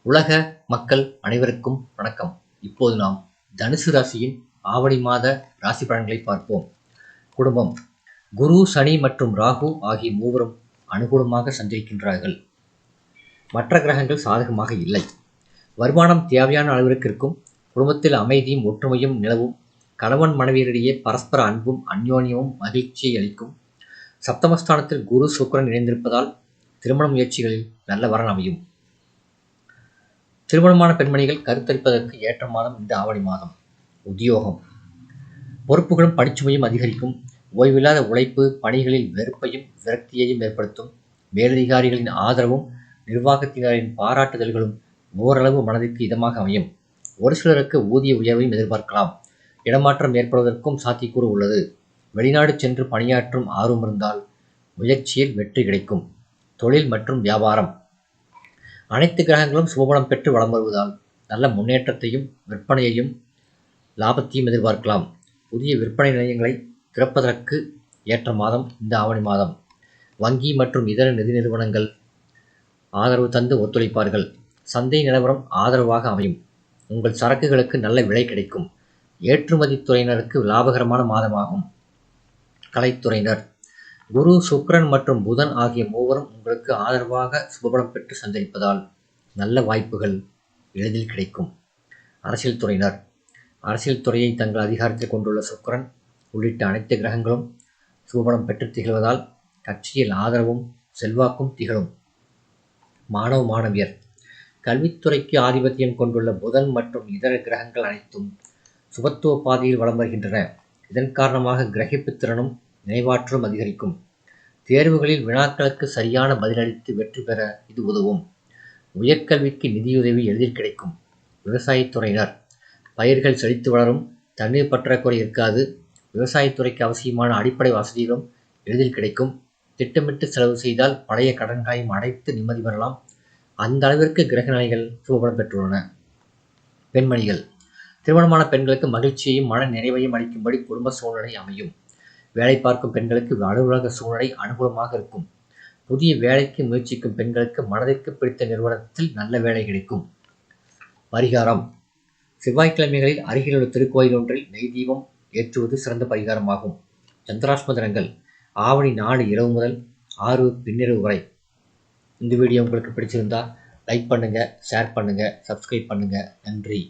உலக மக்கள் அனைவருக்கும் வணக்கம். இப்போது நாம் தனுசு ராசியின் ஆவணி மாத ராசி பலன்களை பார்ப்போம். குடும்பம். குரு, சனி மற்றும் ராகு ஆகிய மூவரும் அனுகூலமாக சஞ்சரிக்கின்றார்கள். மற்ற கிரகங்கள் சாதகமாக இல்லை. வருமானம் தேவையான அளவிற்கு இருக்கும். குடும்பத்தில் அமைதியும் ஒற்றுமையும் நிலவும். கணவன் மனைவியரிடையே பரஸ்பர அன்பும் அந்யோன்யமும் மகிழ்ச்சியை அளிக்கும். சப்தமஸ்தானத்தில் குரு சுக்கிரன் இணைந்திருப்பதால் திருமண முயற்சிகளில் நல்ல வரன் அமையும். திருமணமான பெண்மணிகள் கருத்தரிப்பதற்கு ஏற்ற மாதம் இந்த ஆவணி மாதம். உத்தியோகம். பொறுப்புகளும் பணிச்சுமையும் அதிகரிக்கும். ஓய்வில்லாத உழைப்பு பணிகளில் வெறுப்பையும் விரக்தியையும் ஏற்படுத்தும். மேலதிகாரிகளின் ஆதரவும் நிர்வாகத்தினரின் பாராட்டுதல்களும் ஓரளவு மனதிற்கு இதமாக அமையும். ஒரு சிலருக்கு ஊதிய உயர்வையும் எதிர்பார்க்கலாம். இடமாற்றம் ஏற்படுவதற்கும் சாத்தியக்கூறு உள்ளது. வெளிநாடு சென்று பணியாற்றும் ஆர்வம் இருந்தால் முயற்சியில் வெற்றி கிடைக்கும். தொழில் மற்றும் வியாபாரம். அனைத்து கிரகங்களும் சுபபலம் பெற்று வலம் வருவதால் நல்ல முன்னேற்றத்தையும் விற்பனையையும் லாபத்தையும் எதிர்பார்க்கலாம். புதிய விற்பனை நிலையங்களை திறப்பதற்கு ஏற்ற மாதம் இந்த ஆவணி மாதம். வங்கி மற்றும் இதர நிதி நிறுவனங்கள் ஆதரவு தந்து ஒத்துழைப்பார்கள். சந்தை நிலவரம் ஆதரவாக அமையும். உங்கள் சரக்குகளுக்கு நல்ல விலை கிடைக்கும். ஏற்றுமதி துறையினருக்கு லாபகரமான மாதமாகும். கலைத்துறையினர். குரு, சுக்கிரன் மற்றும் புதன் ஆகிய மூவரும் உங்களுக்கு ஆதரவாக சுபபலம் பெற்று சஞ்சரிப்பதால் நல்ல வாய்ப்புகள் எளிதில் கிடைக்கும். அரசியல் துறையினர். அரசியல் துறையை தங்கள் அதிகாரத்தில் கொண்டுள்ள சுக்கிரன் உள்ளிட்ட அனைத்து கிரகங்களும் சுபபலம் பெற்று திகழ்வதால் கட்சியில் ஆதரவும் செல்வாக்கும் திகழும். மாணவ மாணவியர். கல்வித்துறைக்கு ஆதிபத்தியம் கொண்டுள்ள புதன் மற்றும் இதர கிரகங்கள் அனைத்தும் சுபத்துவ பாதையில் வலம் வருகின்றன. இதன் காரணமாக கிரகிப்பு திறனும் நினைவாற்றலும் அதிகரிக்கும். தேர்வுகளில் வினாக்களுக்கு சரியான பதிலளித்து வெற்றி பெற இது உதவும். உயர்கல்விக்கு நிதியுதவி எளிதில் கிடைக்கும். விவசாயத்துறையினர். பயிர்கள் செழித்து வளரும். தண்ணீர் பற்றாக்குறை இருக்காது. விவசாயத்துறைக்கு அவசியமான அடிப்படை வசதிகளும் எளிதில் கிடைக்கும். திட்டமிட்டு செலவு செய்தால் பழைய கடன்களையும் அடைத்து நிம்மதி பெறலாம். அந்த அளவிற்கு கிரக நிலைகள் சுபபலம் பெற்றுள்ளன. பெண்மணிகள். திருமணமான பெண்களுக்கு மகிழ்ச்சியையும் மன நிறைவையும் அளிக்கும்படி குடும்ப சூழ்நிலை அமையும். வேலை பார்க்கும் பெண்களுக்கு அலுவலக சூழ்நிலை அனுகூலமாக இருக்கும். புதிய வேலைக்கு முயற்சிக்கும் பெண்களுக்கு மனதிற்கு பிடித்த நிறுவனத்தில் நல்ல வேலை கிடைக்கும். பரிகாரம். செவ்வாய்க்கிழமைகளில் அருகிலுள்ள திருக்கோயில் ஒன்றில் நெய் தீபம் ஏற்றுவது சிறந்த பரிகாரமாகும். சந்திராஷ்டம தினங்கள் ஆவணி 4 இரவு முதல் 6 பின்னிரவு வரை. இந்த வீடியோ உங்களுக்கு பிடிச்சிருந்தா லைக் பண்ணுங்க, ஷேர் பண்ணுங்க, சப்ஸ்கிரைப் பண்ணுங்க. நன்றி.